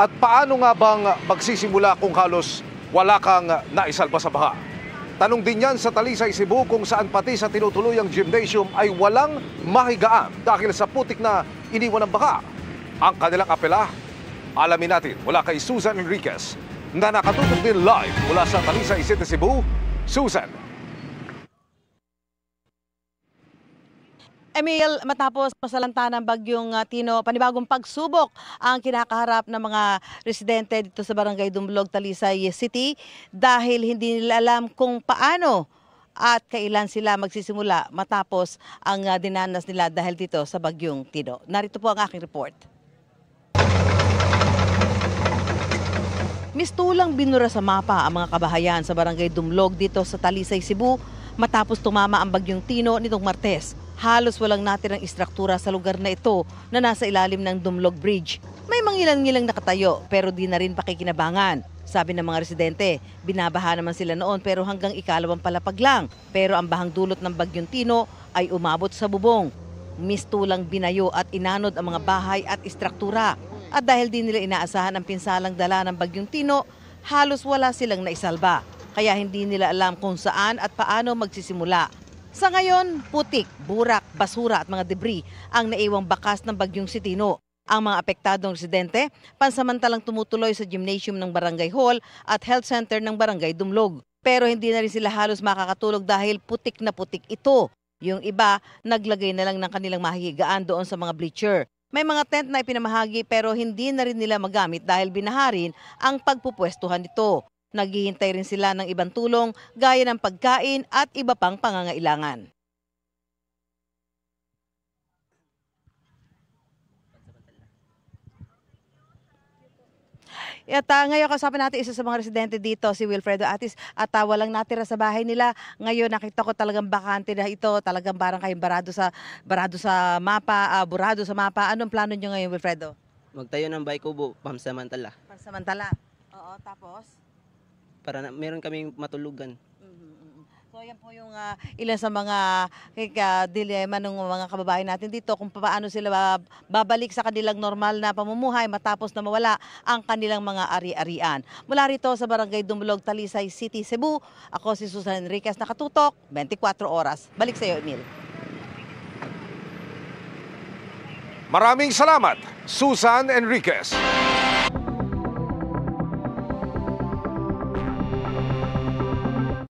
At paano nga bang magsisimula kung halos wala kang naisalba sa baha? Tanong din yan sa Talisay, Cebu kung saan pati sa tinutuluyang gymnasium ay walang mahigaan dahil sa putik na iniwan ng baha. Ang kanilang apela, alamin natin mula kay Susan Enriquez na nakatutok din live mula sa Talisay City, Cebu. Susan. Emil, matapos masalanta ng bagyong Tino, panibagong pagsubok ang kinakaharap ng mga residente dito sa Barangay Dumblog, Talisay City dahil hindi nila alam kung paano at kailan sila magsisimula matapos ang dinanas nila dahil dito sa bagyong Tino. Narito po ang aking report. Mistulang binura sa mapa ang mga kabahayan sa Barangay Dumblog dito sa Talisay, Cebu matapos tumama ang bagyong Tino nitong Martes. Halos walang natirang istruktura sa lugar na ito na nasa ilalim ng Dumblog Bridge. May mangilang-ngilang nakatayo pero di na rin pakikinabangan. Sabi ng mga residente, binabaha naman sila noon pero hanggang ikalawang palapag lang. Pero ang bahang dulot ng bagyong Tino ay umabot sa bubong. Mistulang binayo at inanod ang mga bahay at istruktura. At dahil di nila inaasahan ang pinsalang dala ng bagyong Tino, halos wala silang naisalba. Kaya hindi nila alam kung saan at paano magsisimula. Sa ngayon, putik, burak, basura at mga debris ang naiwang bakas ng bagyong Tino. Ang mga apektadong residente, pansamantalang tumutuloy sa gymnasium ng Barangay Hall at health center ng Barangay Dumblog. Pero hindi na rin sila halos makakatulog dahil putik na putik ito. Yung iba, naglagay na lang ng kanilang mahihigaan doon sa mga bleacher. May mga tent na ipinamahagi pero hindi na rin nila magamit dahil binaharin ang pagpupwestuhan nito. Naghihintay rin sila ng ibang tulong gaya ng pagkain at iba pang pangangailangan. At ngayon kasama natin isa sa mga residente dito, si Wilfredo Atis, at walang natira sa bahay nila. Ngayon nakita ko talagang bakante na ito, talagang parang kayong barado sa mapa, burado sa mapa. Anong plano nyo ngayon, Wilfredo? Magtayo ng bahay kubo, pansamantala. Pansamantala? Oo, tapos? Para meron kaming matulugan. So yan po yung ilan sa mga dilema ng mga kababayan natin dito kung paano sila babalik sa kanilang normal na pamumuhay matapos na mawala ang kanilang mga ari-arian. Mula rito sa Barangay Dumblog, Talisay City, Cebu, ako si Susan Enriquez, nakatutok 24 oras. Balik sa iyo, Emil. Maraming salamat, Susan Enriquez.